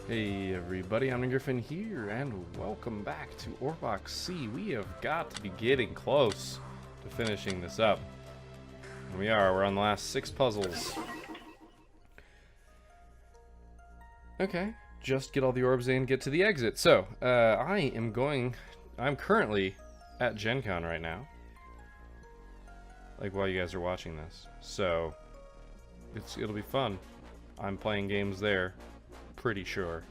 Hey everybody, I'm Griffin here, and welcome back to Orbox C. We have got to be getting close to finishing this up. And we're on the last 6 puzzles. Okay, just get all the orbs in, get to the exit. So, I'm currently at Gen Con right now. Like while you guys are watching this. So, it'll be fun. I'm playing games there. Pretty sure.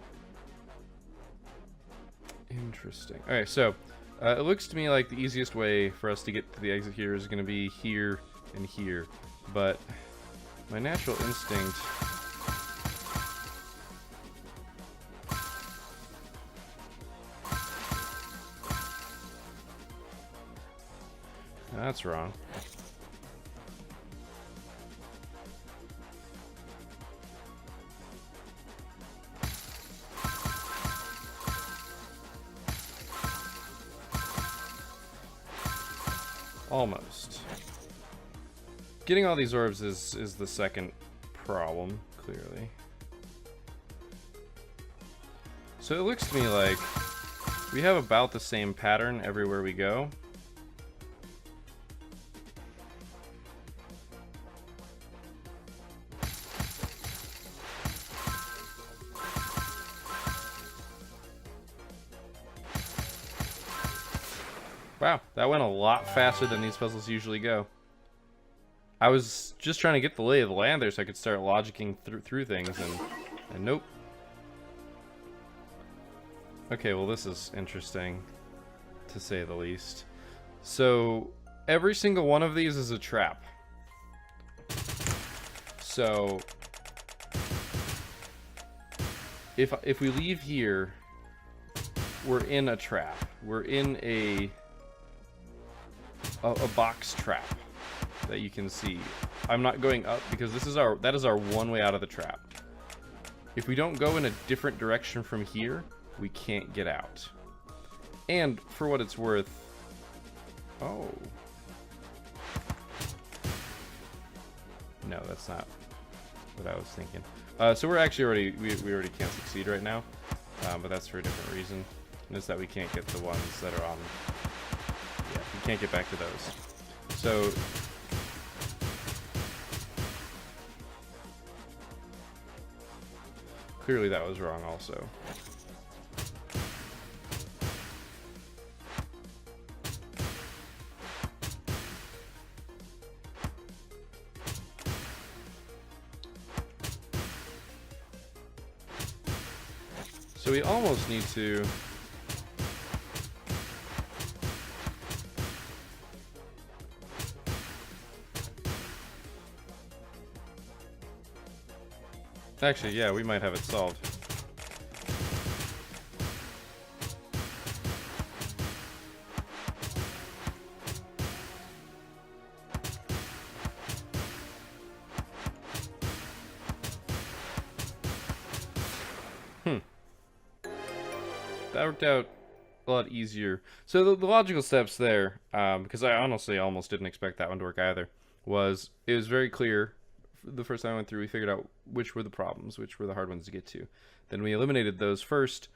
Interesting. Alright, so it looks to me like the easiest way for us to get to the exit here is going to be here and here, but my natural instinct that's wrong. Almost. Getting all these orbs is the second problem, clearly. So it looks to me like we have about the same pattern everywhere we go. Wow, that went a lot faster than these puzzles usually go. I was just trying to get the lay of the land there so I could start logicking through things, and nope. Okay, well this is interesting, to say the least. So, every single one of these is a trap. So, if we leave here, we're in a trap. We're in a box trap that you can see. I'm not going up because that is our one way out of the trap. If we don't go in a different direction from here, we can't get out. And for what it's worth, oh no, that's not what I was thinking. So we're actually we already can't succeed right now, but that's for a different reason. And it's that we can't get the ones that are on. Yeah, we can't get back to those. So clearly that was wrong also. So we almost need to actually, yeah, we might have it solved. That worked out a lot easier. So the logical steps there, because I honestly almost didn't expect that one to work either, it was very clear. The first time I went through, we figured out which were the problems, which were the hard ones to get to. Then we eliminated those first,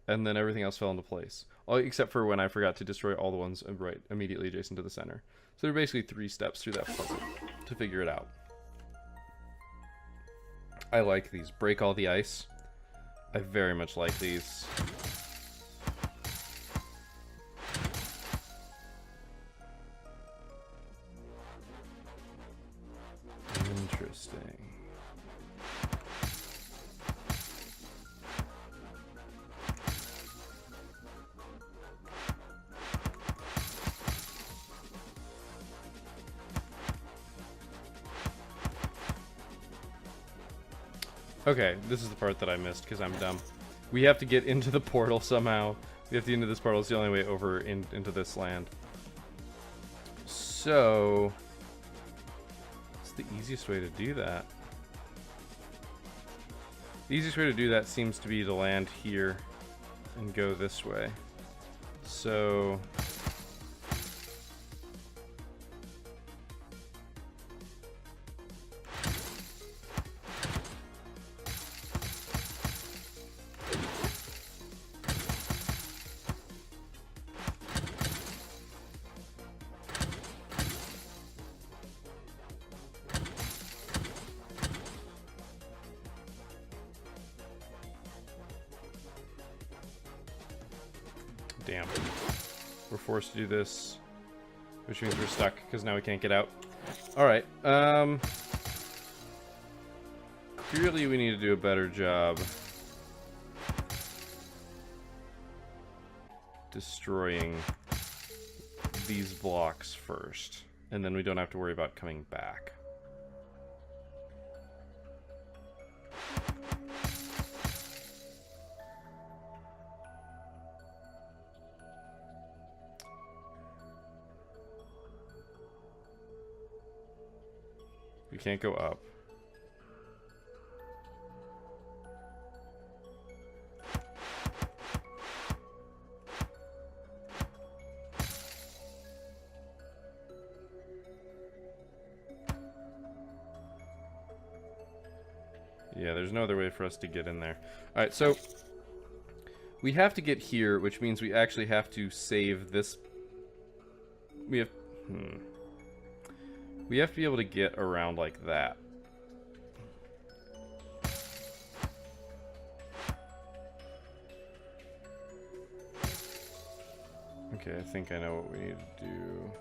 and then everything else fell into place. Except for when I forgot to destroy all the ones right immediately adjacent to the center. So there are basically 3 steps through that puzzle to figure it out. I like these. Break all the ice. I very much like these. Interesting. Okay, this is the part that I missed because I'm dumb. We have to get into the portal somehow. We have to get into this portal. It's the only way over into this land. So the easiest way to do that? The easiest way to do that seems to be to land here and go this way. So Damn. We're forced to do this, which means we're stuck, because now we can't get out. Alright, clearly we need to do a better job destroying these blocks first, and then we don't have to worry about coming back. We can't go up. Yeah, there's no other way for us to get in there. Alright, so we have to get here, which means we actually have to save this. We have to be able to get around like that. Okay, I think I know what we need to do.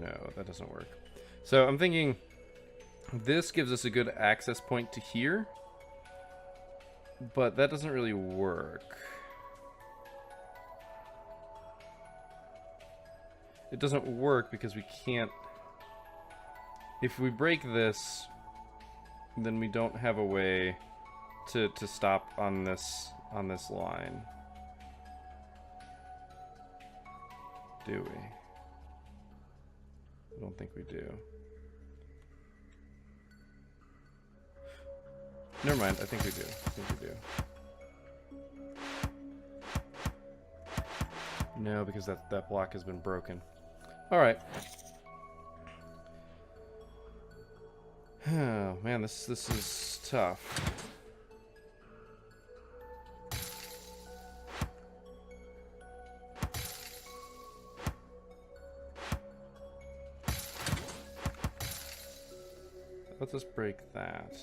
No, that doesn't work. So I'm thinking this gives us a good access point to here, but that doesn't really work. It doesn't work because we can't. If we break this, then we don't have a way to stop on this line. Do we? I don't think we do. Never mind, I think we do. I think we do. No, because that block has been broken. Alright. Oh man, this is tough. Let's just break that.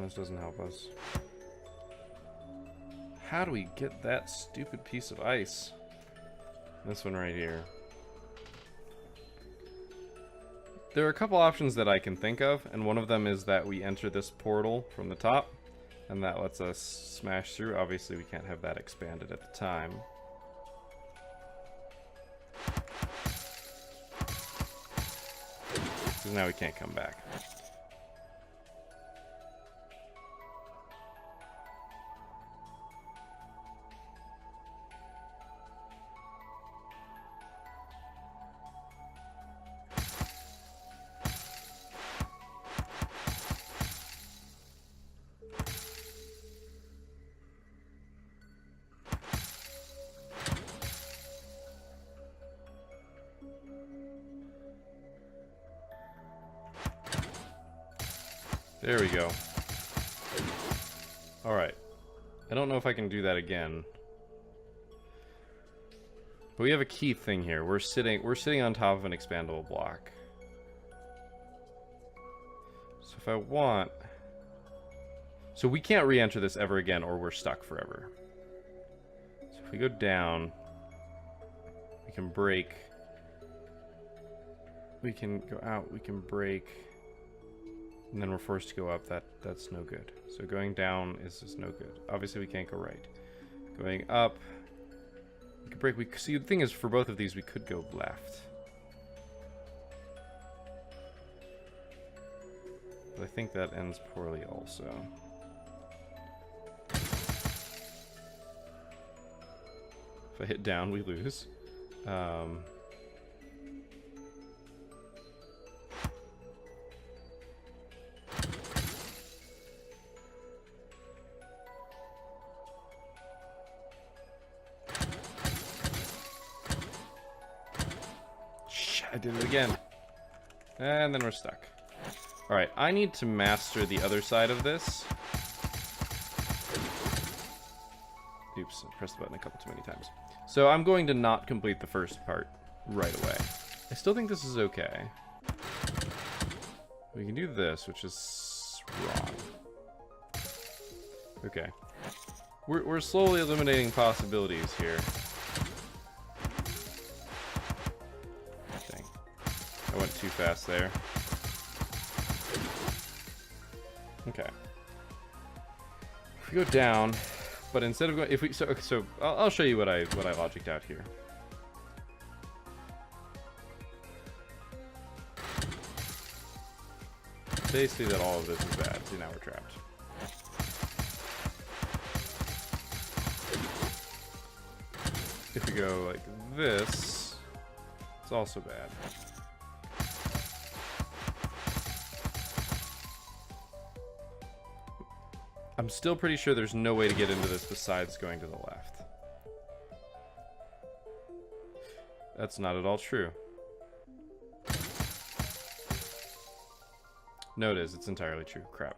This doesn't help us. How do we get that stupid piece of ice? This one right here. There are a couple options that I can think of, and one of them is that we enter this portal from the top, and that lets us smash through. Obviously, we can't have that expanded at the time. Because now we can't come back. There we go. Alright. I don't know if I can do that again. But we have a key thing here. We're sitting on top of an expandable block. So if I want... So we can't re-enter this ever again, or we're stuck forever. So if we go down, we can break. We can go out, we can break. And then we're forced to go up. That's no good. So going down is just no good. Obviously we can't go right. Going up, we could break. See, the thing is, for both of these, we could go left. But I think that ends poorly also. If I hit down, we lose. I did it again. And then we're stuck. Alright, I need to master the other side of this. Oops, I pressed the button a couple too many times. So I'm going to not complete the first part right away. I still think this is okay. We can do this, which is wrong. Okay. We're slowly eliminating possibilities here. Dang. I went too fast there. Okay. If we go down, but instead of going, if we, so I'll show you what I logicked out here. Basically that all of this is bad, so now we're trapped. If we go like this, it's also bad. I'm still pretty sure there's no way to get into this besides going to the left. That's not at all true. No, it is. It's entirely true. Crap.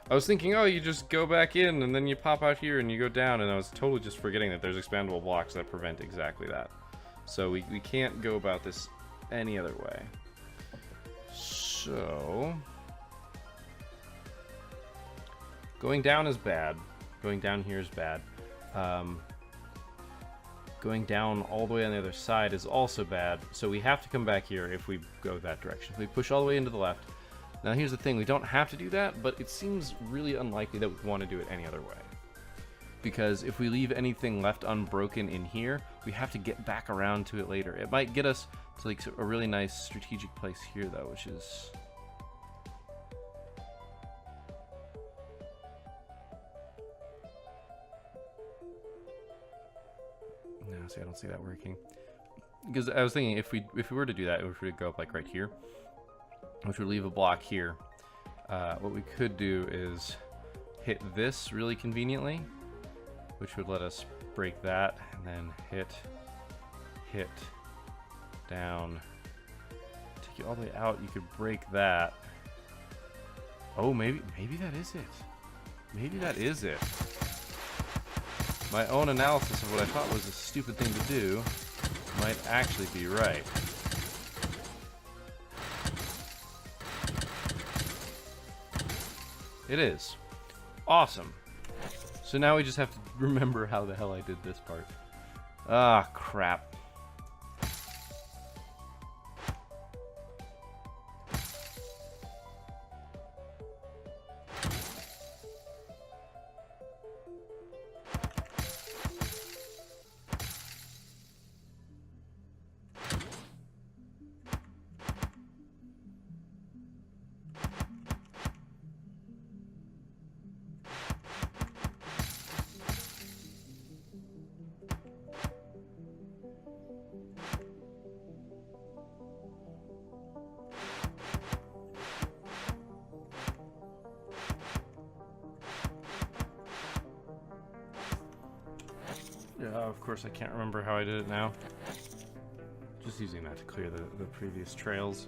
I was thinking, oh, you just go back in and then you pop out here and you go down, and I was totally just forgetting that there's expandable blocks that prevent exactly that. So we can't go about this any other way. So going down is bad. Going down here is bad. Going down all the way on the other side is also bad. So we have to come back here if we go that direction. If we push all the way into the left. Now here's the thing, we don't have to do that, but it seems really unlikely that we want to do it any other way. Because if we leave anything left unbroken in here, we have to get back around to it later. It might get us to like a really nice strategic place here though, which is... No, see, I don't see that working. Because I was thinking if we were to do that, if we were to go up like right here, which would leave a block here, what we could do is hit this really conveniently, which would let us break that, and then hit, down, take you all the way out. You could break that. Oh, maybe that is it. Maybe that is it. My own analysis of what I thought was a stupid thing to do might actually be right. It is. Awesome. So now we just have to remember how the hell I did this part. Ah, crap. Yeah, of course I can't remember how I did it now. Just using that to clear the previous trails.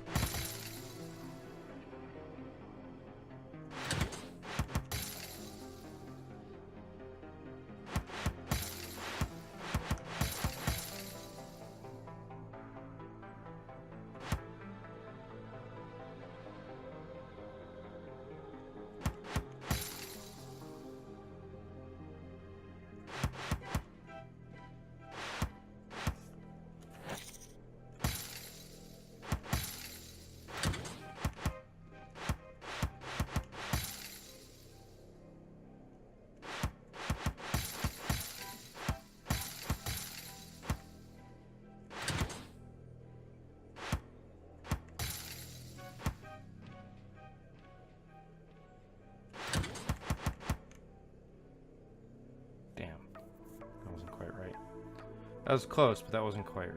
That was close, but that wasn't quite right.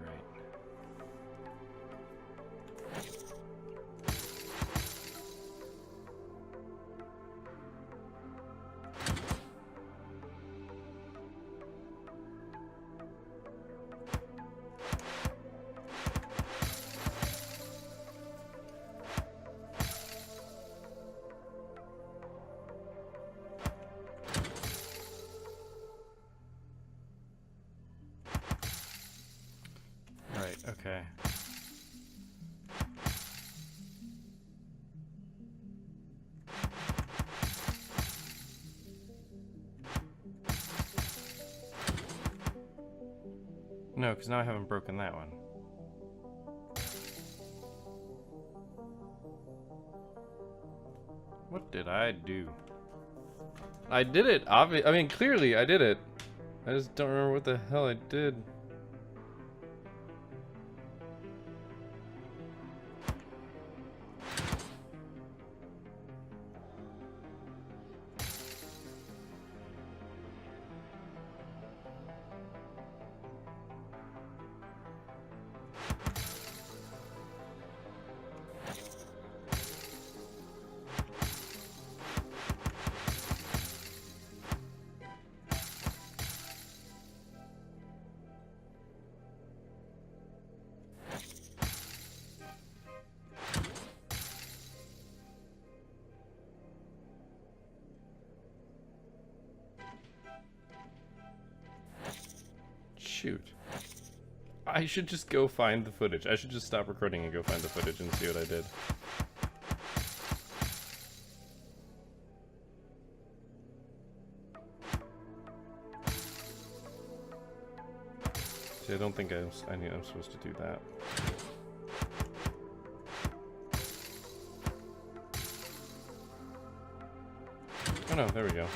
Okay. No, because now I haven't broken that one. What did I do? I did it! I mean, clearly I did it. I just don't remember what the hell I did. Shoot. I should just go find the footage. I should just stop recording and go find the footage and see what I did. See, I don't think I'm supposed to do that. Oh no, there we go.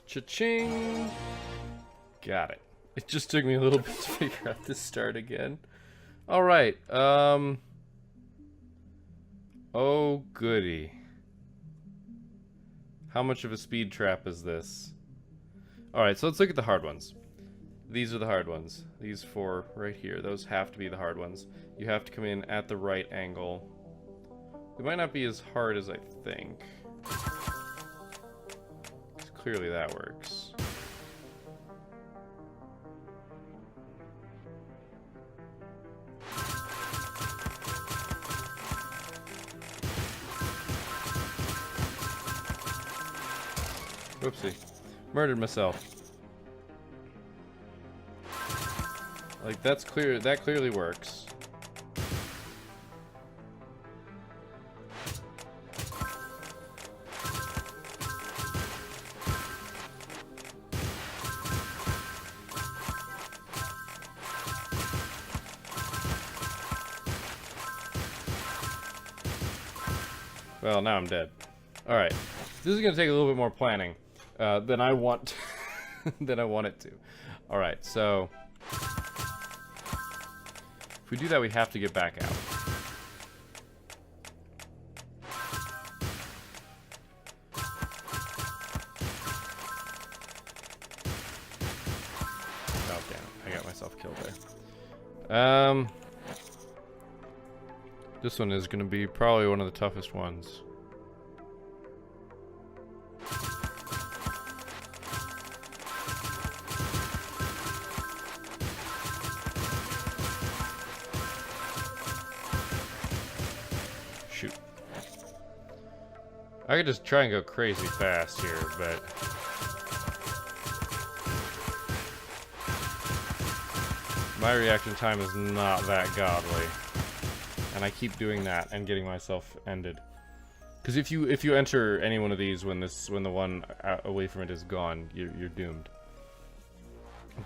Cha-ching! Got it. It just took me a little bit to figure out to start again. Alright, oh goody. How much of a speed trap is this? Alright, so let's look at the hard ones. These are the hard ones. These four right here. Those have to be the hard ones. You have to come in at the right angle. It might not be as hard as I think. Clearly that works. Whoopsie. Murdered myself. Like, that's clear. That clearly works. Well, now I'm dead. Alright. This is going to take a little bit more planning than I want than I want it to. Alright, so if we do that, we have to get back out. Oh, damn it. I got myself killed there. This one is going to be probably one of the toughest ones. Shoot. I could just try and go crazy fast here, but my reaction time is not that godly. And I keep doing that and getting myself ended. Because if you enter any one of these when the one away from it is gone, you're doomed.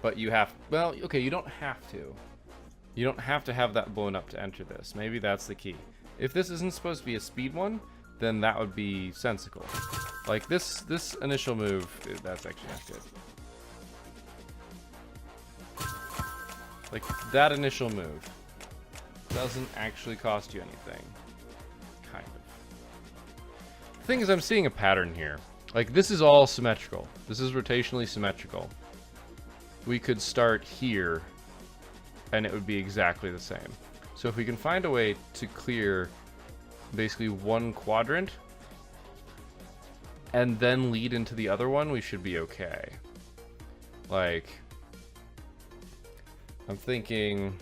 But you have, well, okay, you don't have to. You don't have to have that blown up to enter this. Maybe that's the key. If this isn't supposed to be a speed one, then that would be sensical. Like this initial move, that's actually not good. Like that initial move doesn't actually cost you anything. Kind of. The thing is, I'm seeing a pattern here. Like, this is all symmetrical. This is rotationally symmetrical. We could start here, and it would be exactly the same. So if we can find a way to clear basically one quadrant, and then lead into the other one, we should be okay. Like, I'm thinking...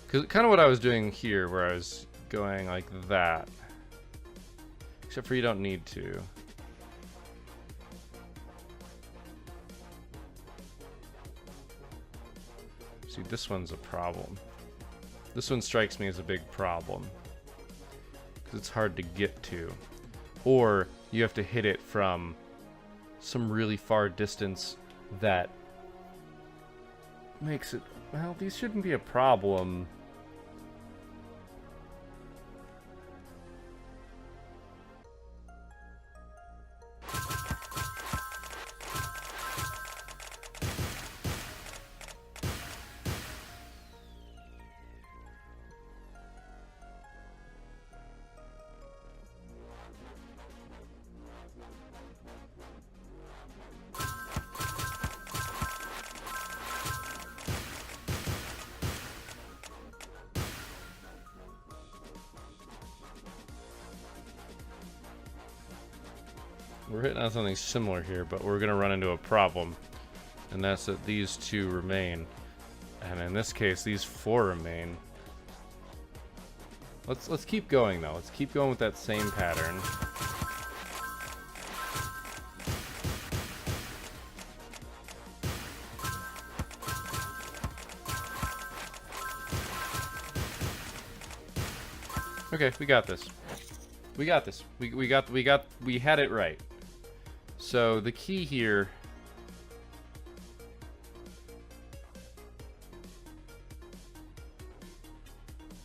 Because kind of what I was doing here, where I was going like that. Except for you don't need to. See, this one's a problem. This one strikes me as a big problem. Because it's hard to get to. Or you have to hit it from some really far distance that makes it... Well, these shouldn't be a problem. We're hitting on something similar here, but we're gonna run into a problem, and that's that these two remain, and in this case, these four remain. Let's keep going though. Let's keep going with that same pattern. Okay, we got this. We got this. We had it right. So the key here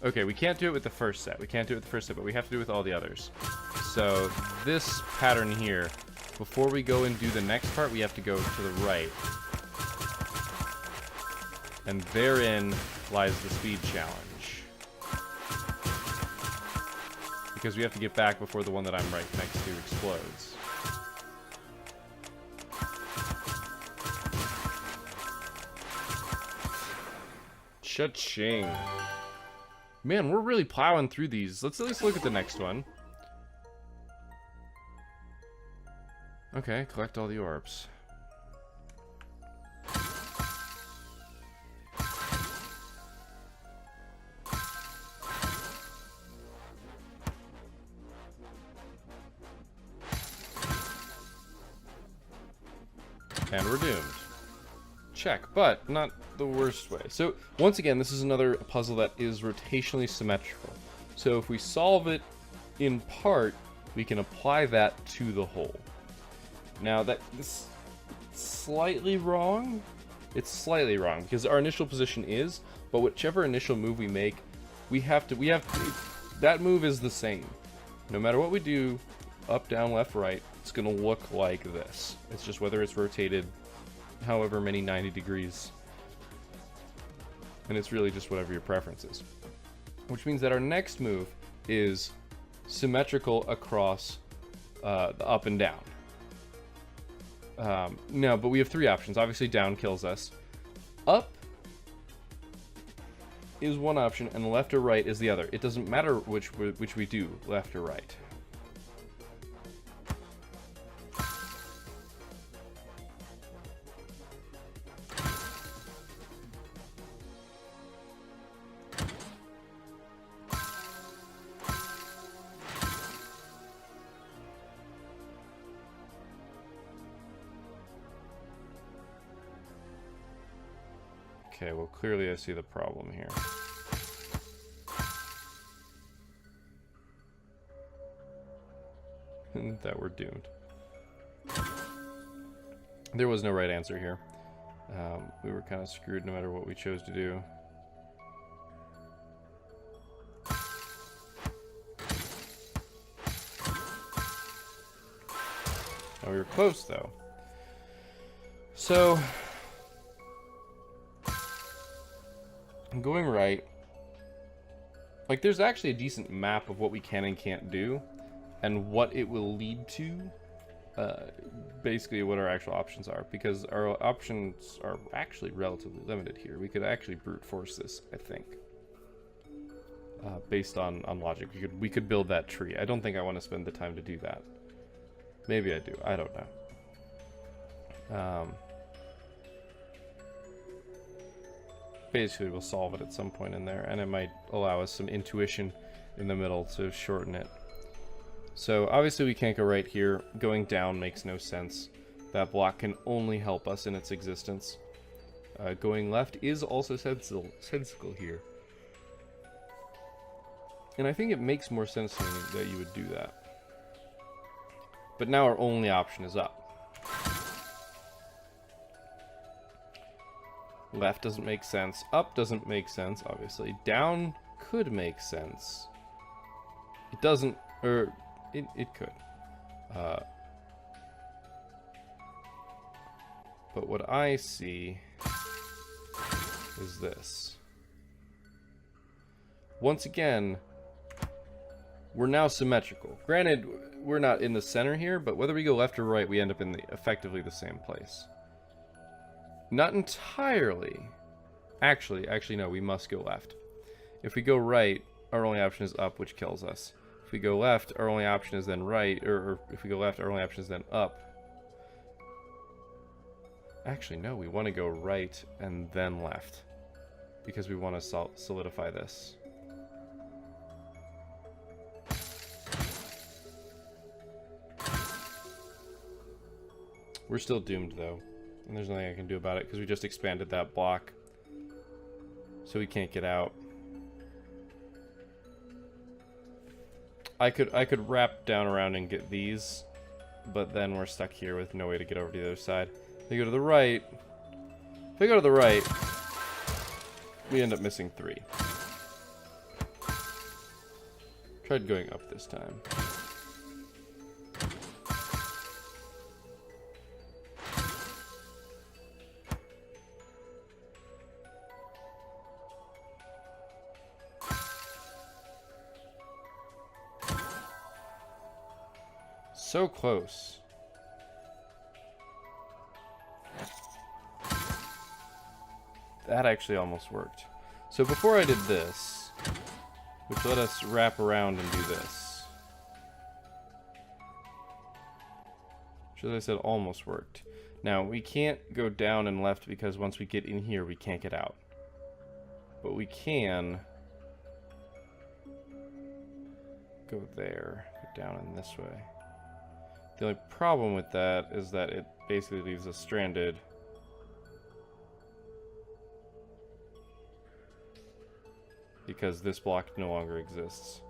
okay, we can't do it with the first set. We can't do it with the first set, but we have to do it with all the others. So this pattern here, before we go and do the next part, we have to go to the right. And therein lies the speed challenge. Because we have to get back before the one that I'm right next to explodes. Cha-ching. Man, we're really plowing through these. Let's at least look at the next one. Okay, collect all the orbs. And we're doomed. Check, but not the worst way. So, once again, this is another puzzle that is rotationally symmetrical. So if we solve it in part, we can apply that to the whole. Now, this slightly wrong. It's slightly wrong, because our initial position is, but whichever initial move we make, that move is the same. No matter what we do, up, down, left, right, it's gonna look like this. It's just whether it's rotated however many 90 degrees. And it's really just whatever your preference is. Which means that our next move is symmetrical across the up and down. No, but we have three options. Obviously, down kills us. Up is one option, and left or right is the other. It doesn't matter which we do, left or right. Okay, well, clearly I see the problem here. That we're doomed. There was no right answer here. We were kind of screwed no matter what we chose to do. Oh, we were close, though. So... I'm going right. Like, there's actually a decent map of what we can and can't do, and what it will lead to. Basically, what our actual options are, because our options are actually relatively limited here. We could actually brute force this, I think, based on logic. We could build that tree. I don't think I want to spend the time to do that. Maybe I do. I don't know. Basically, we'll solve it at some point in there, and it might allow us some intuition in the middle to shorten it. So obviously we can't go right here. Going down makes no sense. That block can only help us in its existence. Going left is also sensible here. And I think it makes more sense to me that you would do that. But now our only option is up. Left doesn't make sense. Up doesn't make sense, obviously. Down could make sense. It doesn't, or it could. But what I see is this. Once again, we're now symmetrical. Granted, we're not in the center here, but whether we go left or right, we end up in effectively the same place. Not entirely. Actually, no, we must go left. If we go right, our only option is up, which kills us. If we go left, our only option is then right, or if we go left, our only option is then up. Actually, no, we want to go right and then left, because we want to solidify this. We're still doomed, though. And there's nothing I can do about it, because we just expanded that block. So we can't get out. I could wrap down around and get these, but then we're stuck here with no way to get over to the other side. If we go to the right, we end up missing 3. Tried going up this time. So close. That actually almost worked. So before I did this, which let us wrap around and do this, which as I said almost worked. Now we can't go down and left because once we get in here we can't get out. But we can go there, go down in this way. The only problem with that is that it basically leaves us stranded. Because this block no longer exists.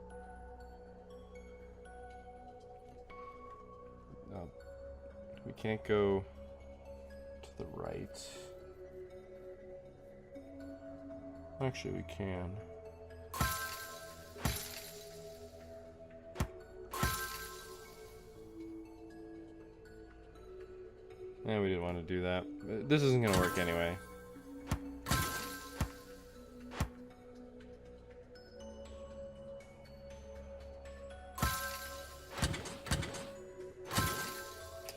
We can't go to the right. Actually, we can. Yeah, we didn't want to do that. This isn't going to work anyway.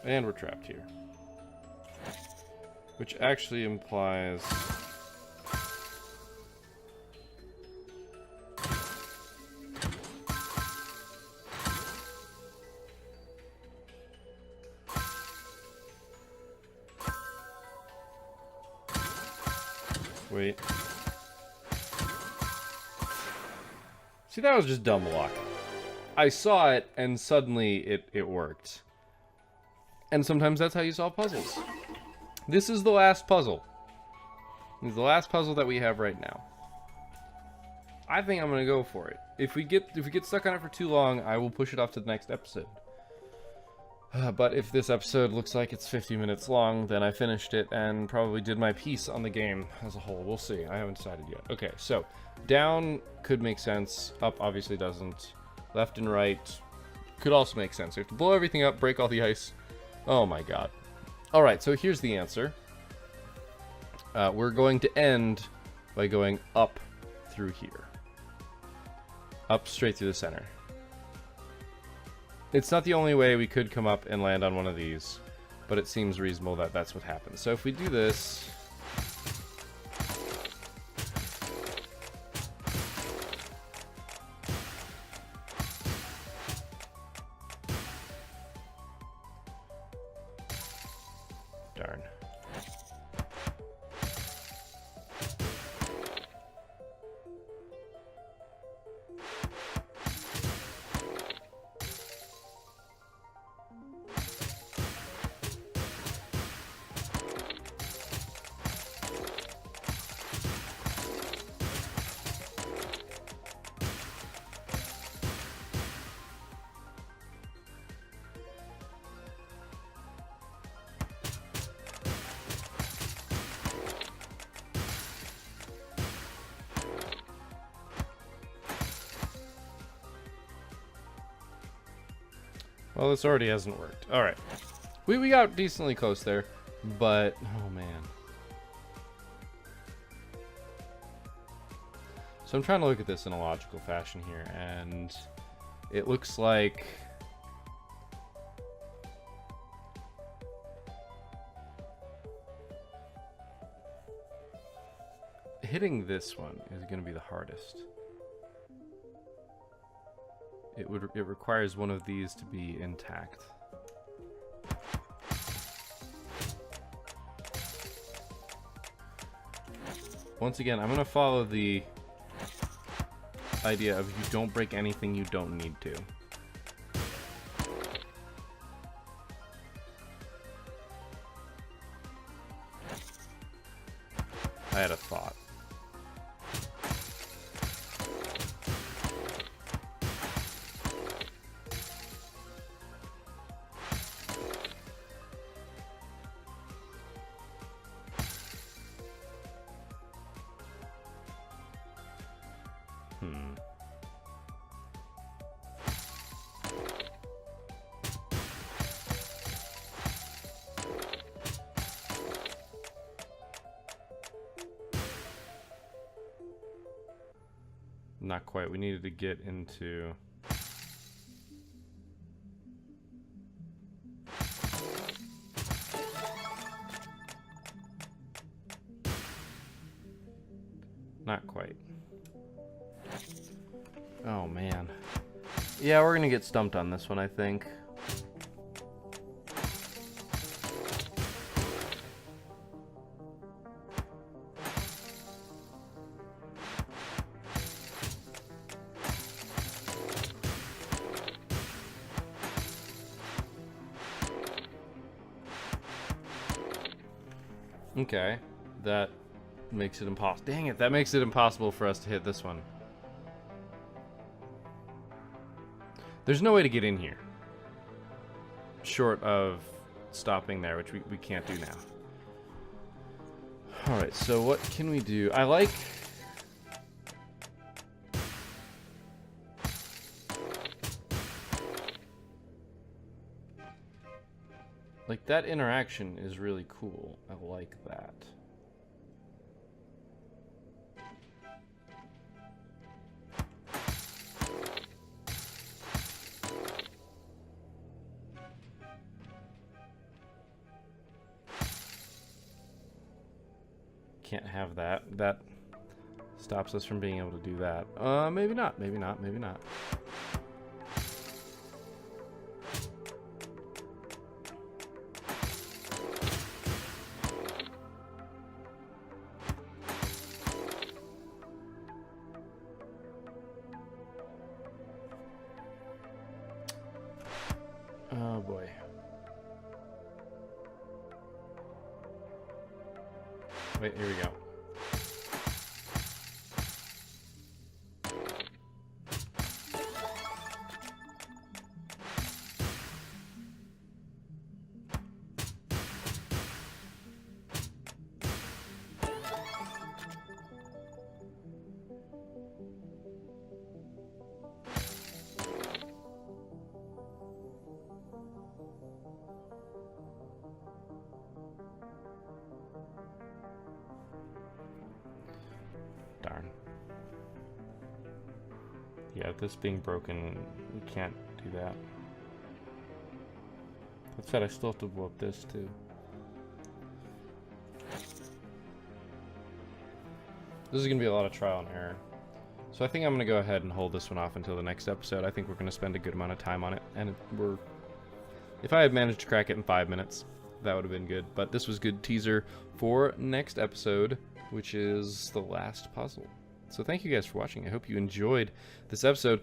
And we're trapped here. Which actually implies... Wait. See, that was just dumb luck. I saw it, and suddenly it worked. And sometimes that's how you solve puzzles. This is the last puzzle. This is the last puzzle that we have right now. I think I'm gonna go for it. If we get stuck on it for too long, I will push it off to the next episode. But if this episode looks like it's 50 minutes long, then I finished it and probably did my piece on the game as a whole. We'll see. I haven't decided yet. Okay, so down could make sense. Up obviously doesn't. Left and right could also make sense. We have to blow everything up, break all the ice. Oh my god. Alright, so here's the answer. We're going to end by going up through here. Up straight through the center. It's not the only way we could come up and land on one of these, but it seems reasonable that that's what happens. So if we do this... Darn. Well, this already hasn't worked. All right. We got decently close there, but oh man. So I'm trying to look at this in a logical fashion here, and it looks like hitting this one is going to be the hardest. It requires one of these to be intact. Once again, I'm going to follow the idea of you don't break anything you don't need to. I had a thought. Not quite. We needed to get into... Not quite. Oh, man. Yeah, we're gonna get stumped on this one, I think. Okay, that makes it impossible. Dang it, that makes it impossible for us to hit this one. There's no way to get in here. Short of stopping there, which we can't do now. Alright, so what can we do? I like... Like, that interaction is really cool. I like that. Can't have that. That stops us from being able to do that. Maybe not. Maybe not. Maybe not. Oh boy. Wait, here we go. Darn. Yeah, this being broken, we can't do that. That said, I still have to blow up this too. This is going to be a lot of trial and error. So I think I'm going to go ahead and hold this one off until the next episode. I think we're going to spend a good amount of time on it. And if I had managed to crack it in 5 minutes, that would have been good. But this was good teaser for next episode, which is the last puzzle. So thank you guys for watching. I hope you enjoyed this episode.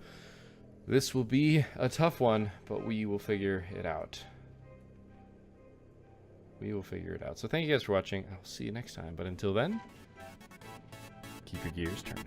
This will be a tough one, but we will figure it out. We will figure it out. So thank you guys for watching. I'll see you next time. But until then, keep your gears turning.